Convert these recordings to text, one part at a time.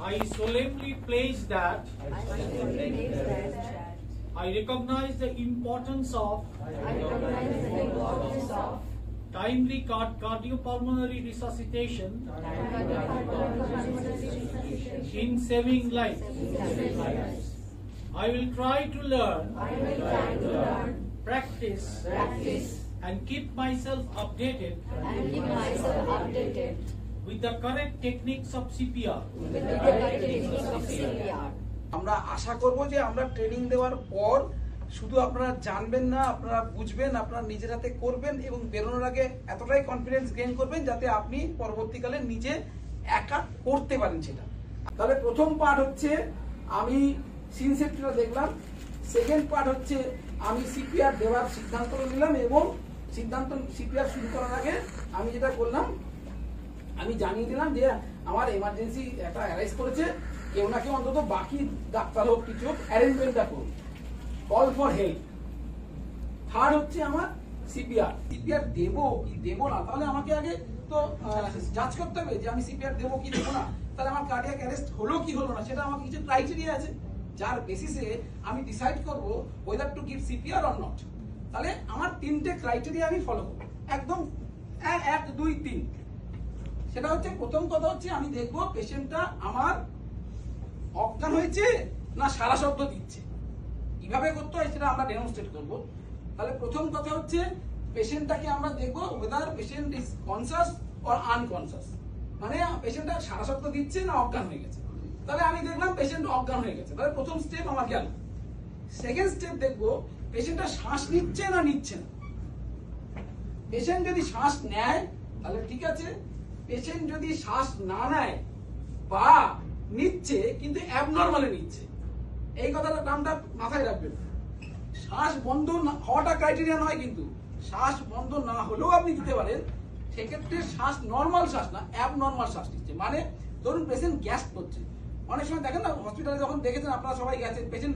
I solemnly pledge that I recognize the importance of timely cardiopulmonary resuscitation in saving life. I will try to learn, practice, and keep myself updated with the correct techniques of CPR. আমরা আশা করব যে আমরা training দেওয়ার পর শুধু আপনারা জানবেন না, আপনারা বুঝবেন, আপনারা নিজের হাতে করবেন এবং বেরোনোর আগে এতটাই কনফিডেন্স গেইন করবেন যাতে আপনি পরবর্তীকালে নিজে একা করতে পারেন সেটা। তাহলে প্রথম পার্ট হচ্ছে আমি সিন সেফটিটা দেখলাম, সেকেন্ড পার্ট হচ্ছে আমি সিপিআর দেওয়ার সিদ্ধান্ত নিলাম এবং সিপিআর শুরু করার আগে আমি যেটা করলাম আমি জানিয়ে দিলাম যে আমার এমার্জেন্সি একটা অ্যারেঞ্জ করেছে, কেউ না কেউ অন্তত বাকি ডাক্তার হোক কিছু হোক অ্যারেঞ্জমেন্টটা করুন, কল ফর হেল্প। থার্ড হচ্ছে আমার সিপিআর দেবো কি দেবো না, তাহলে আমাকে আগে তো জাজ করতে হবে যে আমি সিপিআর দেবো কি দেবো না, তাহলে আমার কার্ডিয়াক অ্যারেস্ট হলো কি হলো না সেটা আমার কিছু ক্রাইটেরিয়া আছে যার বেসিসে আমি ডিসাইড করবো weather to give CPR or not. তাহলে আমার তিনটে ক্রাইটেরিয়া আমি ফলো করবো, একদম 1 2 3। সেটা হচ্ছে প্রথম কথা হচ্ছে আমি দেখবো পেশেন্টটা আমার অজ্ঞান হয়েছে না সারা শব্দ দিচ্ছে, কিভাবে করতে হয় সেটা আমরা ডেমনস্ট্রেট করবো। তাহলে প্রথম কথা হচ্ছে পেশেন্টটাকে আমরা দেখবো weather patient is conscious or unconscious, মানে পেশেন্টটা সারা শব্দ দিচ্ছে না অজ্ঞান হয়ে গেছে। তাহলে আমি দেখলাম পেশেন্ট অজ্ঞান হয়ে গেছে, তাহলে প্রথম স্টেপ আমার গেল। সেকেন্ড স্টেপ দেখবো পেশেন্টটা শ্বাস নিচ্ছে না নিচ্ছে না। পেশেন্ট যদি শ্বাস নেয় তাহলে ঠিক আছে, পেশেন্ট যদি শ্বাস না নেয় বা নিচ্ছে কিন্তু অ্যাবনর্মালি নিচ্ছে, এই কথাটা নামটা মাথায় রাখবেন। শ্বাস বন্ধ হওয়াটা ক্রাইটেরিয়া নয়, কিন্তু শ্বাস বন্ধ না হলেও আপনি দিতে পারেন, সেক্ষেত্রে শ্বাস নর্মাল শ্বাস না অ্যাবনর্মাল শ্বাস নিচ্ছে। মানে ধরুন পেশেন্ট গ্যাস করছে, অনেক সময় দেখেন না হসপিটালে যখন দেখেছেন আপনারা সবাই গেছেন, পেশেন্ট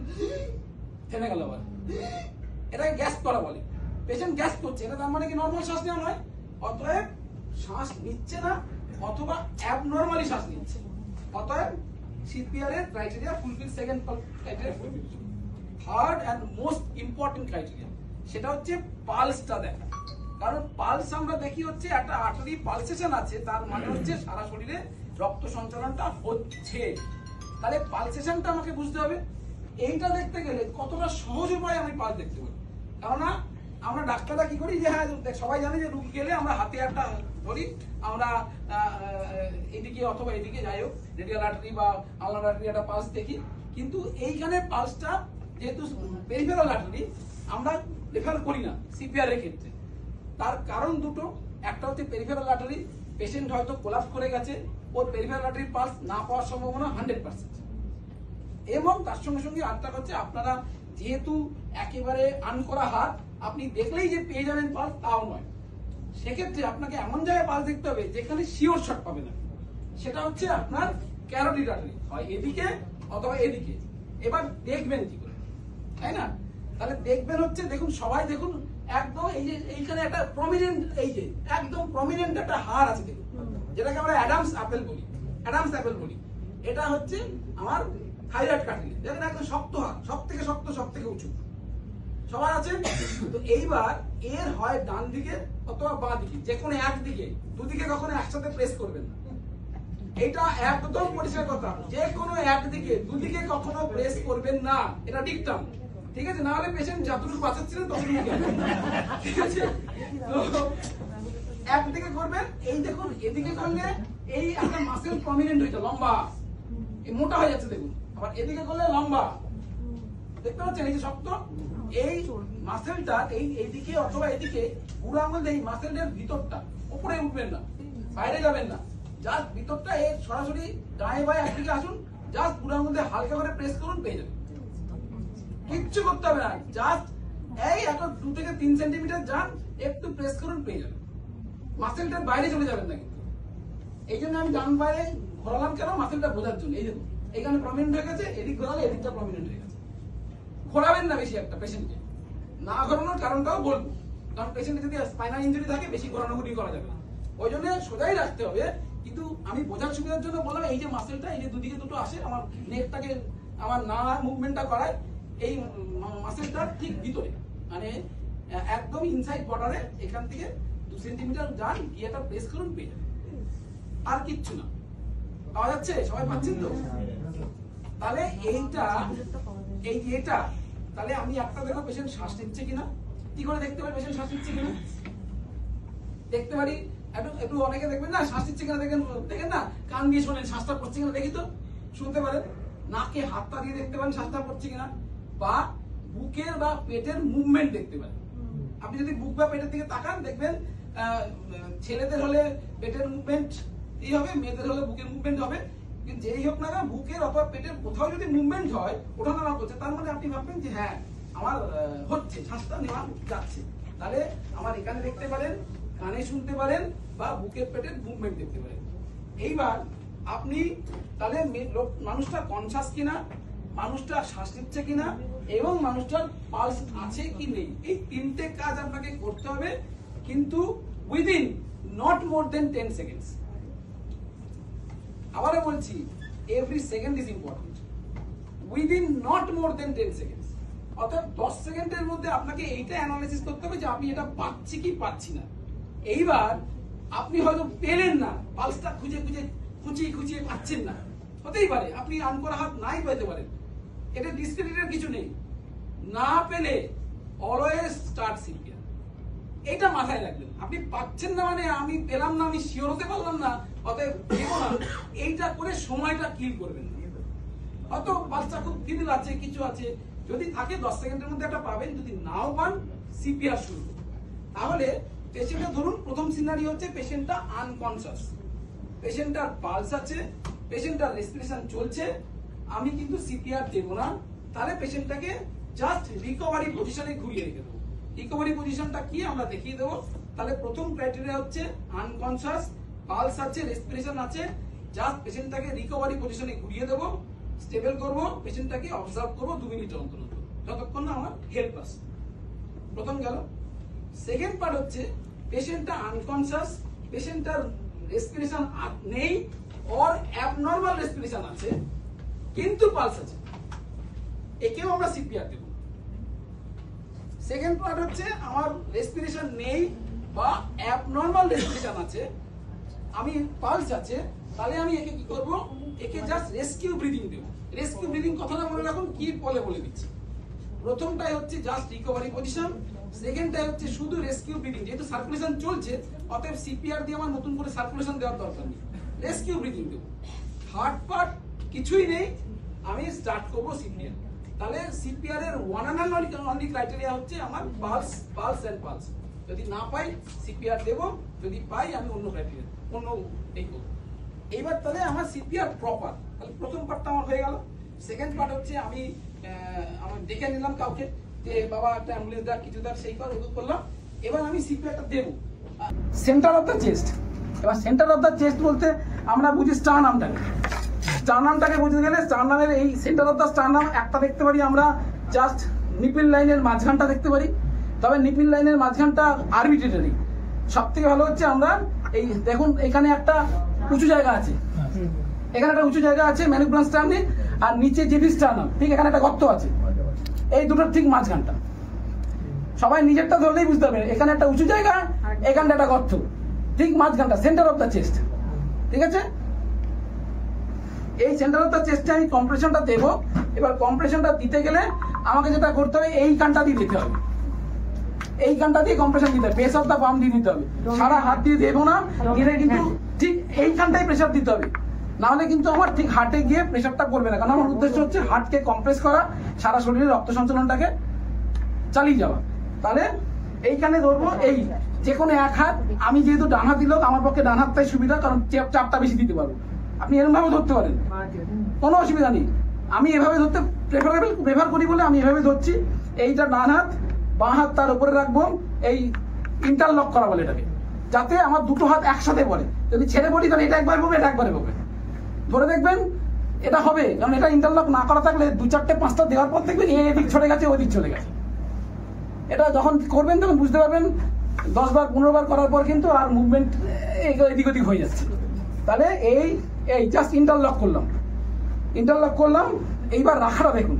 থেমে গেল আবার, এটাকে গ্যাস করা বলে। পেশেন্ট গ্যাস করছে, এটা তার মানে কি নর্মাল শ্বাস নেওয়া নয়, অতএব শ্বাস নিচ্ছে না অথবা অ্যাবনর্মালি শ্বাস নিচ্ছে, অতএব সিপিআর এর criteria fulfil. Second criteria fulfil. Third and most important criteria সেটা হচ্ছে পালসটা দেখা। কারণ পালস আমরা দেখি হচ্ছে একটা আর্টারি পালসেশন আছে, তার মানে হচ্ছে সারা শরীরে রক্ত সঞ্চালনটা হচ্ছে। তাহলে পালসেশনটা আমাকে বুঝতে হবে। এইটা দেখতে গেলে কতটা সহজ উপায় আমি পালস দেখতে পারি, কেননা আমরা ডাক্তাররা কি করি যে হ্যাঁ সবাই জানে যে রুগী গেলে আমরা হাতে একটা ধরি, আমরা এদিকে অথবা এদিকে যাই হোক রেডিয়াল আর্টারি বা আলনার আর্টারি একটা পালস দেখি, কিন্তু এইখানে পালসটা যেহেতু পেরিফেরাল আর্টারি আমরা রেফার করি না সিপিআর এর ক্ষেত্রে। তার কারণ দুটো, একটা হচ্ছে পেরিফেরাল আর্টারি পেশেন্ট হয়তো কোলাপস করে গেছে, ওর পেরিফেরাল আর্টারি পালস না পাওয়ার সম্ভাবনা 100%, এবং তার সঙ্গে সঙ্গে আরেকটা হচ্ছে আপনারা যেহেতু একেবারে আনকরা হাত আপনি দেখলেই যে পেয়ে যাবেন পালস তাও নয়, সেক্ষেত্রে আপনাকে এমন জায়গায় পালস দেখতে হবে যেখানে শিওর শট পাবে না, সেটা হচ্ছে আপনার ক্যারোটিড আর্টারি, হয় এদিকে অথবা এদিকে। এবার দেখবেন কি করে, তাই না? তাহলে দেখবেন হচ্ছে দেখুন সবাই দেখুন একদম এই যে এইখানে একটা প্রমিনেন্ট, এই যে একদম প্রমিনেন্ট একটা হাড় আছে দেখুন, যেটাকে আমরা অ্যাডামস অ্যাপেল বলি। এটা হচ্ছে আমার থাইরয়েড কার্টিলেজ, দেখেন একদম শক্ত হাড়, সব থেকে শক্ত, সব থেকে উঁচু, সবার আছে। তো এইবার এর হয় ডান দিকে অথবা বাঁ দিকে, যে কোনো একদিকে, দুদিকে কখনো একসাথে প্রেস করবেন না। এটা একদম পরিষ্কার কথা, যে কোনো একদিকে, দুদিকে কখনো প্রেস করবেন না, এটা ডিকটাম, ঠিক আছে? না হলে পেশেন্ট যতটুকু বাঁচাচ্ছিলেন ততটুকু গেল, ঠিক আছে? তো একদিকে করবেন, এই দেখুন এদিকে করলে এই একটা মাসেল প্রমিনেন্ট হয়েছে, লম্বা, এই মোটা হয়ে যাচ্ছে দেখুন। আবার এদিকে করলে লম্বা, দেখতে পাচ্ছেন এই যে শক্ত, এই মাসেলটা এইদিকে অথবা এদিকে বুড়ো আঙুল এই মাসেলের ভিতরটা, উপরে উঠবেন না, বাইরে যাবেন না, জাস্ট ভিতরটা এর সরাসরি ডায়ে বায়ে একদিকে আসুন, জাস্ট বুড়ো আঙুল দিয়ে হালকা করে প্রেস করুন, পেয়ে যাবেন। কিচ্ছু করতে হবে না, জাস্ট এই একটা 2 থেকে 3 সেন্টিমিটার যান, একটু প্রেস করুন, পেয়ে যাবেন। মাসেলটার বাইরে চলে যাবেন না কিন্তু। এই জন্য আমি ডান বাইরে ঘোরালাম কেন, মাসেলটা বোঝার জন্য। এই দেখুন এখানে প্রমিনেন্ট হয়ে গেছে, এদিক ঘোরালে এদিকটা প্রমিনেন্ট হয়ে গেছে। ঘোরাবেন না বেশি একটা পেশেন্টকে, না ঘোরানোর কারণটাও বলবো, কারণ পেশেন্টের যদি স্পাইনাল ইনজুরি থাকে বেশি ঘোরানোঘুরি করা যাবে না, ওই জন্য সোজাই রাখতে হবে। কিন্তু আমি বোঝার সুবিধার জন্য বললাম এই যে মাসেলটা, এই যে দুদিকে দুটো আসে, আমার নেকটাকে আমার না মুভমেন্টটা করায়, এই মাসেলটা ঠিক ভিতরে, মানে একদম ইনসাইড বর্ডারে, এখান থেকে 2 সেন্টিমিটার যান, গিয়ে এটা প্রেস করুন, পেয়ে যাবেন। আর কিচ্ছু না। পাওয়া যাচ্ছে? সবাই পাচ্ছেন তো? তাহলে এইটা, এই এটা, তাহলে আমি একটা দেখো পেশেন্ট শ্বাস নিচ্ছে কিনা, কি করে দেখতে পারি পেশেন্ট শ্বাস নিচ্ছে কিনা? দেখতে পারি একটু অনেকে দেখবেন না শ্বাস নিচ্ছে কিনা, দেখেন না, কান দিয়ে শোনেন শ্বাসটা পড়ছে কিনা, দেখি তো, শুনতে পারেন, নাকে হাতটা দিয়ে দেখতে পারেন শ্বাসটা পড়ছে কিনা, বা বুকের বা পেটের মুভমেন্ট দেখতে পারেন। আপনি যদি বুক বা পেটের দিকে তাকান দেখবেন ছেলেদের হলে পেটের মুভমেন্ট এই হবে, মেয়েদের হলে বুকের মুভমেন্ট হবে। কিন্তু যেই হোক না কেন বুকের অথবা পেটের কোথাও যদি মুভমেন্ট হয়, ওঠানামা করছে, তার মানে আপনি ভাববেন যে হ্যাঁ আমার হচ্ছে, শ্বাসটা নেওয়া যাচ্ছে। তাহলে আমার এখানে দেখতে পারেন, কানে শুনতে পারেন, বা বুকের পেটের মুভমেন্ট দেখতে পারেন। এইবার আপনি তাহলে মানুষটা কনসাস কিনা, মানুষটা শ্বাস নিচ্ছে কিনা, এবং মানুষটার পালস আছে কি নেই, এই তিনটে কাজ আপনাকে করতে হবে, কিন্তু within not more than 10 seconds. আবারও বলছি, every second is important, within not more than 10 seconds. অর্থাৎ 10 সেকেন্ডের মধ্যে আপনাকে এইটা অ্যানালাইসিস করতে হবে যে আমি এটা পাচ্ছি কি পাচ্ছি না। এইবার আপনি হয়তো পেলেন না, পালসটা খুঁচিয়ে পাচ্ছেন না, হতেই পারে আপনি আন করা হাত নাই পেতে পারেন, এটা ডিসক্রেডিটের কিছু নেই। না পেলে অলওয়েজ স্টার্ট সিপিআর, এটা মাথায় রাখবেন। আপনি পাচ্ছেন না মানে আমি পেলাম না, আমি শিওর হতে পারলাম না, অতএব দেবো না, এইটা করে সময়টা কিল করবেন না। হয়তো পালসটা খুব ফিডল আছে, কিছু আছে, যদি থাকে 10 সেকেন্ডের মধ্যে একটা পাবেন, যদি নাও পান সিপিআর শুরু করুন। তাহলে পেশেন্টের ধরুন প্রথম সিনারি হচ্ছে পেশেন্টটা আনকনসাস, পেশেন্টটার পালস আছে, পেশেন্টটার রেসপিরেশন চলছে, আমি কিন্তু সিপিআর দেব না, তাহলে পেশেন্টটাকে জাস্ট রিকভারি পজিশনে ঘুরিয়ে রেখে দেবো। রিকভারি পজিশনটা কি আমরা দেখিয়ে দেবো। তাহলে প্রথম ক্রাইটেরিয়া হচ্ছে আনকনসাস, পালস আছে, রেসপিরেশন আছে, জাস্ট পেশেন্টটাকে রিকভারি পজিশনে ঘুরিয়ে দেবো, স্টেবল করবো, পেশেন্টটাকে অবজার্ভ করবো 2 মিনিট অন্তর অন্তর, যতক্ষণ না আমার হেল্প আসে। প্রথম গেল। সেকেন্ড পার্ট হচ্ছে পেশেন্টটা আনকনসাস, পেশেন্টটার রেসপিরেশন নেই অর অ্যাবনর্মাল রেসপিরেশন আছে, কিন্তু পালস আছে, একেও আমরা সিপিআর দেব। সেকেন্ড পার্ট হচ্ছে আমার রেসপিরেশন নেই বা অ্যাবনর্মাল রেসপিরেশন আছে, আমি পালস আছে, তাহলে আমি একে কি করব, একে জাস্ট রেস্কিউ ব্রিদিং দেব। রেস্কিউ ব্রিদিং কথাটা মনে রাখুন, কি বলে দিচ্ছি। প্রথমটাই হচ্ছে জাস্ট রিকভারি পজিশন, সেকেন্ডটাই হচ্ছে শুধু রেস্কিউ ব্রিদিং। যেহেতু সার্কুলেশন চলছে, অতএব সিপিআর দিয়ে আমার নতুন করে সার্কুলেশন দেওয়ার দরকার নেই, রেস্কিউ ব্রিদিং দেব। থার্ড পার্ট কিছুই নেই, আমি স্টার্ট করবো সিপিআর। তাহলে সিপিআর এর ওয়ান অ্যান্ড অনলি ক্রাইটেরিয়া হচ্ছে আমার পালস এন্ড পালস। যদি না পাই সিপিআর দেব, যদি পাই আমি অন্য ক্রাইটেরিয়া অন্য এই করবো। এইবার তাহলে আমার সিপিআর প্রপার, তাহলে প্রথম পার্টটা আমার হয়ে গেল। সেকেন্ড পার্ট হচ্ছে আমি আমার দেখে নিলাম কাউকে যে বাবা একটা অ্যাম্বুলেন্স দেখ, কিছু দেখ, সেই করলাম। এবার আমি সিপিআরটা দেব সেন্টার অফ দ্য চেস্ট। এবার সেন্টার অফ দ্য চেস্ট বলতে আমরা বুঝি স্টারনামটাকে, স্টারনামটাকে বুঝতে গেলে স্টারনামের এই সেন্টার অফ দ্য স্টারনাম একটা দেখতে পারি আমরা, জাস্ট নিপিল লাইনের মাঝখানটা দেখতে পারি। তবে নিপিল লাইনের মাঝখানটা আরবিট্রারি। সব থেকে ভালো হচ্ছে আমরা এই দেখুন, এখানে একটা উঁচু জায়গা আছে, এখানে একটা উঁচু জায়গা আছে ম্যানিপুলাম স্টার্নিং, আর নিচে জেবি স্টার্নাম, ঠিক এখানে একটা গর্ত আছে, এই দুটোর ঠিক মাঝখানটা। সবাই নিজেরটা ধরলেই বুঝতে পারবেন, এখানে একটা উঁচু জায়গা, এখানটা একটা গর্ত, ঠিক মাঝখানটা সেন্টার অফ দ্য চেস্ট। ঠিক আছে, এই সেন্টার অফ দ্য চেস্টে আমি কম্প্রেশনটা দেবো। এবার কম্প্রেশনটা দিতে গেলে আমাকে যেটা করতে হবে, এই কানটা দিয়ে দিতে হবে, এই কানটা দিয়ে কম্প্রেশন দিতে হবে, বেস অফ দ্য পাম্প দিয়ে দিতে হবে। সারা হাত দিয়ে দেবো না, দিলে কিন্তু ঠিক এইখানটাই প্রেশার দিতে হবে, নাহলে কিন্তু আমার ঠিক হার্টে গিয়ে প্রেশারটা পড়বে না। কারণ আমার উদ্দেশ্য হচ্ছে হার্টকে কম্প্রেস করা, সারা শরীরে রক্ত সঞ্চালনটাকে চালিয়ে যাওয়া। তাহলে এইখানে ধরবো, এই যে কোনো এক হাত, আমি যেহেতু ডান হাতি লোক, আমার পক্ষে ডান হাতটাই সুবিধা, কারণ চাপটা বেশি দিতে পারবো। আপনি এরকম ভাবে ধরতে পারেন, কোনো অসুবিধা নেই। আমি এভাবে ধরতে প্রেফার করি বলে আমি এভাবে ধরছি। এইটা ডান হাত, বাঁ হাত তার উপরে রাখবো, এই ইন্টারলক করা বলে এটাকে, যাতে আমার দুটো হাত একসাথে পড়ে। যদি ছেড়ে পড়ি তাহলে এটা একবার পড়বে, এটা একবারে পড়বে। ধরে দেখবেন এটা হবে, কারণ এটা ইন্টারলক না করা থাকলে 2, 4, 5টা দেওয়ার পর দেখবেন এদিক চলে গেছে, ওদিক চলে গেছে। এটা যখন করবেন তখন বুঝতে পারবেন 10 বার 15 বার করার পর কিন্তু আর মুভমেন্ট এদিক ওদিক হয়ে যাচ্ছে। তাহলে এই জাস্ট ইন্টারলক করলাম। এইবার রাখাটা দেখুন,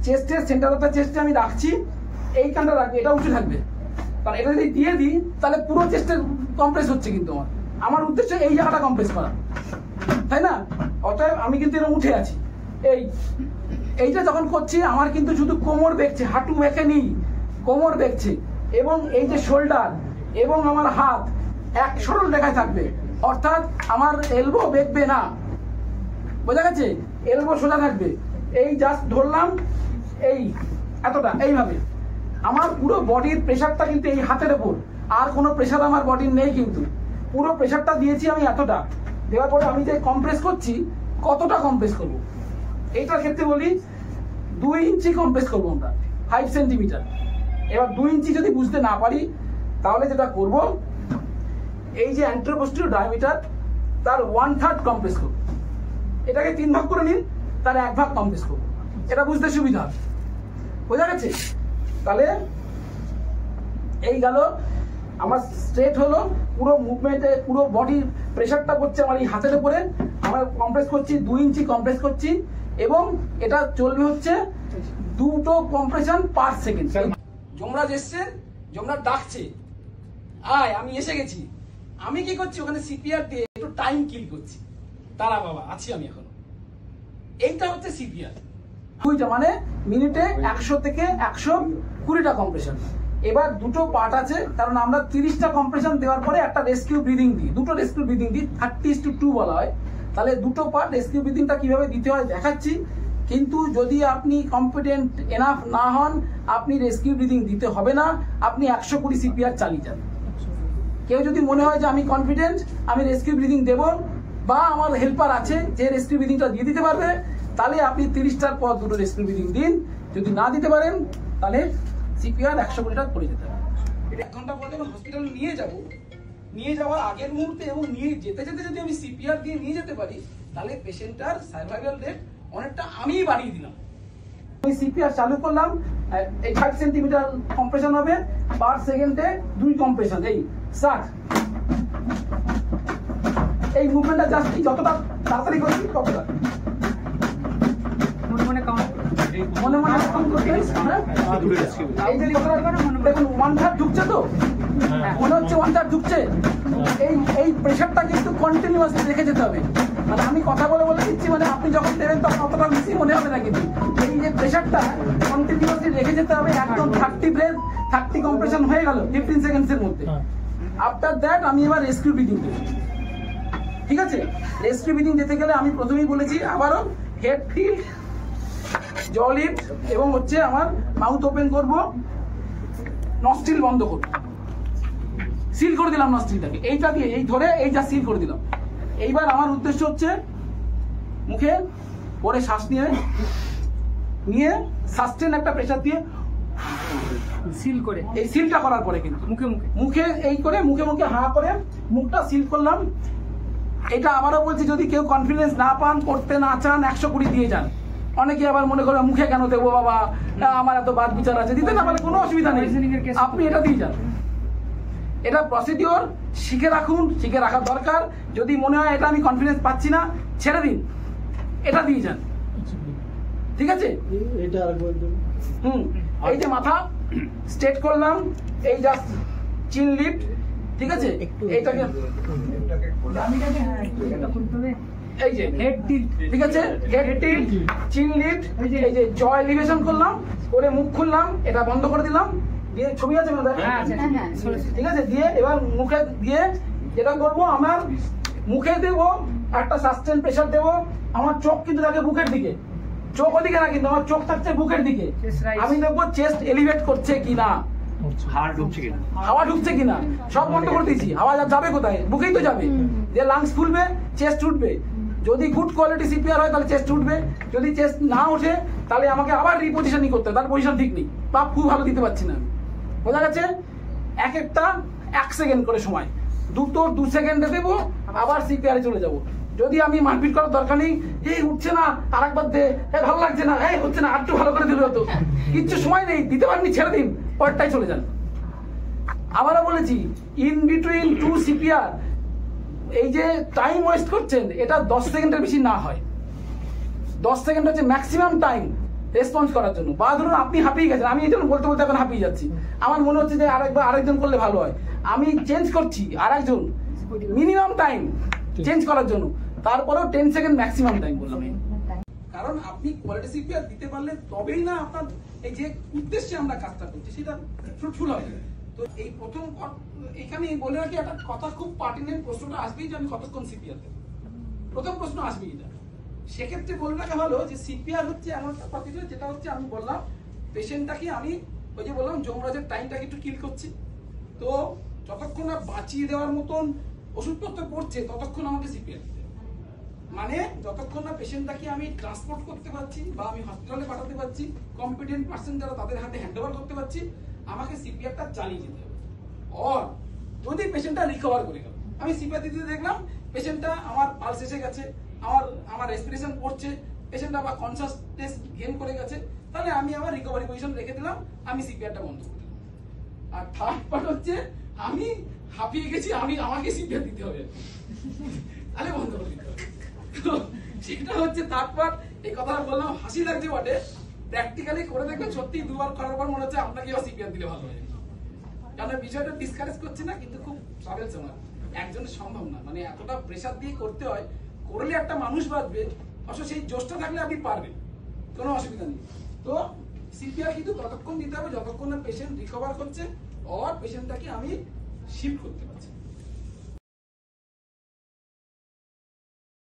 চেস্টের সেন্টার অফ দ্য চেস্টে আমি রাখছি, এইখানটা রাখবো, এটা উঠে থাকবে। কারণ এটা যদি দিয়ে দিই তাহলে পুরো চেস্টের কম্প্রেস হচ্ছে, কিন্তু আমার উদ্দেশ্য এই জায়গাটা কম্প্রেস করা, তাই না? অতএব আমি কিন্তু এরকম উঠে আছি। এইটা যখন করছি আমার কিন্তু শুধু কোমর বেঁকছে, হাঁটু বেঁকে নি, কোমর বেঁকছে, এবং এই যে শোল্ডার এবং আমার হাত এক সরল রেখায় থাকবে, অর্থাৎ আমার এলবো বেঁকবে না, বোঝা গেছে? এলবো সোজা থাকবে। এই জাস্ট ধরলাম এই এতটা, এইভাবে আমার পুরো বডির প্রেশারটা কিন্তু এই হাতের উপর, আর কোনো প্রেশার আমার বডির নেই, কিন্তু পুরো প্রেশারটা দিয়েছি আমি এতটা। দেওয়ার পরে আমি যে কম্প্রেস করছি, কতটা কম্প্রেস করব? এইটার ক্ষেত্রে বলি 2 ইঞ্চি কম্প্রেস করবো আমরা, 5 সেন্টিমিটার। এবার 2 ইঞ্চি যদি বুঝতে না পারি তাহলে যেটা করব, এই যে অ্যান্টেরোপোস্টেরিয়র ডায়ামিটার তার 1/3 কম্প্রেস করব। এটাকে 3 ভাগ করে নিন, তার 1 ভাগ কম্প্রেস করব, এটা বুঝতে সুবিধা হবে, বোঝা গেছে? তাহলে এই গেল আমার স্ট্রেট হলো, পুরো মুভমেন্টে পুরো বডির প্রেশারটা পড়ছে আমার এই হাতের উপরে, আমরা কম্প্রেস করছি 2 ইঞ্চি কম্প্রেস করছি, এবং এটা চলবে হচ্ছে 2টো কম্প্রেশন পার সেকেন্ড। যমরাজ এসছে, যমরাজ ডাকছে, আয় আমি এসে গেছি। আমি কি করছি, ওখানে সিপিআর দিয়ে একটু টাইম কিল করছি, তারা বাবা আছি আমি এখনো। এইটা হচ্ছে সিপিআর, দুইটা মানে মিনিটে 100 থেকে 120টা কম্প্রেশন। এবার দুটো পার্ট আছে, কারণ আমরা 30টা কম্প্রেশন দেওয়ার পরে একটা রেস্কিউ ব্রিদিং দিই, দুটো রেস্কিউ ব্রিদিং দিই, 30:2 বলা হয়। তাহলে দুটো পার্ট রেস্কিউ ব্রিদিংটা কিভাবে দিতে হয় দেখাচ্ছি। কিন্তু যদি আপনি কম্পিটেন্ট এনাফ না হন, আপনি রেস্কিউ ব্রিদিং দিতে হবে না, আপনি 120 সিপিআর চালিয়ে যান। কেউ যদি মনে হয় যে আমি কনফিডেন্ট, আমি রেস্কিউ ব্রিদিং দেব, বা আমার হেল্পার আছে যে রেস্কিউ ব্রিদিংটা দিয়ে দিতে পারবে, তাহলে আপনি 30টার পর দুটো রেস্কিউ ব্রিদিং দিন। যদি না দিতে পারেন তাহলে সিপিআর 120টা করে যেতে হবে। এটা 1 ঘন্টা পরে যখন হসপিটালে নিয়ে যাওয়ার আগের মুহূর্তে এবং নিয়ে যেতে যেতে যদি আমি সিপিআর দিয়ে নিয়ে যেতে পারি, তাহলে পেশেন্টটার সার্ভাইভাল রেট অনেকটা আমিই বাড়িয়ে দিলাম। আমি সিপিআর চালু করলাম, এই 5 সেন্টিমিটার কম্প্রেশন হবে পার সেকেন্ডে, 2 কম্প্রেশন, এই 60। এই মুভমেন্টটা জাস্ট যতটা তাড়াতাড়ি করছি ততটা মনে দেখুন 1/3 ঢুকছে, তো মনে হচ্ছে 1/3 ঢুকছে। এই প্রেশারটা কিন্তু কন্টিনিউয়াসলি রেখে যেতে হবে। মানে আমি কথা বলে দিচ্ছি, মানে আপনি যখন দেবেন তখন অতটা বেশি মনে হবে না, কিন্তু এই যে প্রেশারটা কন্টিনিউয়াসলি রেখে যেতে হবে। একদম 30 ব্রেথ 30 কম্প্রেশন হয়ে গেল 15 সেকেন্ডসের মধ্যে। আফটার দ্যাট আমি এবার রেস্কিউ ব্রিদিং দেব, ঠিক আছে? রেস্কিউ ব্রিদিং দিতে গেলে আমি প্রথমেই বলেছি, আবারও হেড টিল্ট, জ লিফট, এবং হচ্ছে আমার মাউথ ওপেন করব, নস্ট্রিল বন্ধ করব, সিল করে দিলাম নস্ট্রিলটাকে, এইটা দিয়ে এই ধরে এই যা সিল করে দিলাম। এইবার আমার উদ্দেশ্য হচ্ছে মুখে পরে শ্বাস নিয়ে সাস্টেন একটা প্রেসার দিয়ে সিল করে, এই সিলটা করার পরে কিন্তু মুখে এই করে মুখে হা করে মুখটা সিল করলাম। এটা আবারও বলছি, যদি কেউ কনফিডেন্স না পান, করতে না চান, 120 দিয়ে যান। অনেকে আবার মনে করে মুখে কেন দেবো বাবা, আমার এত বাদ বিচার আছে, দিতে না পারলে কোনো অসুবিধা নেই, আপনি এটা দিয়ে যান। এটা প্রসিডিওর শিখে রাখুন, শিখে রাখার দরকার। যদি মনে হয় এটা আমি কনফিডেন্স পাচ্ছি না, ছেড়ে দিন, এটা দিয়ে যান, ঠিক আছে? এই যে মাথা স্ট্রেট করলাম, এই জাস্ট চিন লিফট, ঠিক আছে? এইটাকে এই যে হেড টিল্ট, ঠিক আছে? হেড টিল্ট, চিন লিফট, এই যে জ এলিভেশন করলাম, করে মুখ খুললাম, এটা বন্ধ করে দিলাম, দিয়ে ছবি আছে না, ঠিক আছে? দিয়ে এবার মুখে দিয়ে যেটা করবো, আমার মুখে দেবো একটা সাস্টেন প্রেসার দেবো। আমার চোখ কিন্তু থাকে বুকের দিকে, চোখ ওদিকে না, কিন্তু আমার চোখ থাকছে বুকের দিকে। আমি দেখবো চেস্ট এলিভেট করছে কিনা, হাওয়া ঢুকছে কিনা, সব বন্ধ করে দিয়েছি। হাওয়া যাবে কোথায়? বুকেই তো যাবে। যে লাংস ফুলবে, চেস্ট উঠবে। যদি গুড কোয়ালিটি সিপিআর হয় তাহলে চেস্ট উঠবে, যদি চেস্ট না ওঠে তাহলে আমাকে আবার রিপোজিশনিং করতে হবে, তার পজিশন ঠিক নেই বা খুব ভালো দিতে পারছি না। বোঝা গেছে? এক একটা 1 সেকেন্ড করে সময়, 2 সেকেন্ডে দেবো, আবার সিপিআরে চলে যাবো। যদি আমি মারপিট করার দরকার নেই, এই উঠছে না, আরেকবার দে, ভালো লাগছে না, এই হচ্ছে না, আরেকটু ভালো করে দিলে হতো, কিচ্ছু সময় নেই, দিতে পারেননি, ছেড়ে দিন, পরেরটাই চলে যান। আবারও বলেছি, ইন বিটুইন 2 সিপিআর এই যে টাইম ওয়েস্ট করছেন এটা 10 সেকেন্ডের বেশি না হয়। 10 সেকেন্ড হচ্ছে ম্যাক্সিমাম টাইম রেসপন্স করার জন্য। বা ধরুন আপনি হাঁপিয়ে গেছেন, আমি এই জন্য বলতে বলতে এখন হাঁপিয়ে যাচ্ছি, আমার মনে হচ্ছে যে আরেকজন করলে ভালো হয়, আমি চেঞ্জ করছি আরেকজন, মিনিমাম টাইম চেঞ্জ করার জন্য, তারপরেও 10 সেকেন্ড ম্যাক্সিমাম টাইম বললাম। কারণ আপনি কোয়ালিটি সিপিআর দিতে পারলে তবেই না আপনার এই যে উদ্দেশ্যে আমরা কাজটা করছি সেটা ফ্রুটফুল হবে। তো এই প্রথম এখানে বলে রাখি একটা কথা, খুব পার্টিনেন্ট প্রশ্নটা আসবেই যে আমি কতক্ষণ সিপিআর দেবো, প্রথম প্রশ্ন আসবেই এটা। সেক্ষেত্রে বলে রাখা ভালো যে সিপিআর হচ্ছে এমন একটা প্রসিডিউর যেটা হচ্ছে আমি বললাম পেশেন্টটাকে আমি ওই যে বললাম যমরাজের টাইমটাকে একটু কিল করছি, তো যতক্ষণ না বাঁচিয়ে দেওয়ার মতন ওষুধপত্র পড়ছে ততক্ষণ আমাকে সিপিআর দিতে হবে। মানে যতক্ষণ না পেশেন্টটাকে আমি ট্রান্সপোর্ট করতে পারছি বা আমি হসপিটালে পাঠাতে পারছি, কম্পিটেন্ট পার্সন যারা তাদের হাতে হ্যান্ডওভার করতে পারছি, আমাকে সিপিআরটা চালিয়ে যেতে হবে। আর যদি পেশেন্টটা রিকভার করে গেল, আমি সিপিআর দিতে দেখলাম পেশেন্টটা আমার পালস এসে গেছে, আমার রেসপিরেশন পড়ছে, পেশেন্টটা বা কনসাসনেস গেইন করে গেছে, তাহলে আমি আমার রিকভারি পজিশন রেখে দিলাম, আমি সিপিআরটা বন্ধ করে দিলাম। আর থার্ড পার্ট হচ্ছে আমি হাঁপিয়ে গেছি, আমাকে সিপিআর দিতে হবে, তাহলে বন্ধ করে দিতে হবে। তো সেটা হচ্ছে থার্ড পার্ট। এই কথাটা বললাম হাসি লাগছে বটে, প্র্যাকটিক্যালি করে দেখবেন সত্যি দুবার করার পর মনে হচ্ছে আপনাকে সিপিআর দিলে ভালো হয়। কারণ বিষয়টা ডিসকারেজ করছি না, কিন্তু খুব ট্রাভেলস আমার একজনের সম্ভব না, মানে এতটা প্রেসার দিয়ে করতে হয়, করলে একটা মানুষ বাঁচবে, অবশ্য সেই জোশটা থাকলে আপনি পারবেন, কোনো অসুবিধা নেই। তো সিপিআর কিন্তু ততক্ষণ দিতে হবে যতক্ষণ না পেশেন্ট রিকভার করছে আর পেশেন্টটাকে আমি শিফট করতে পারছি।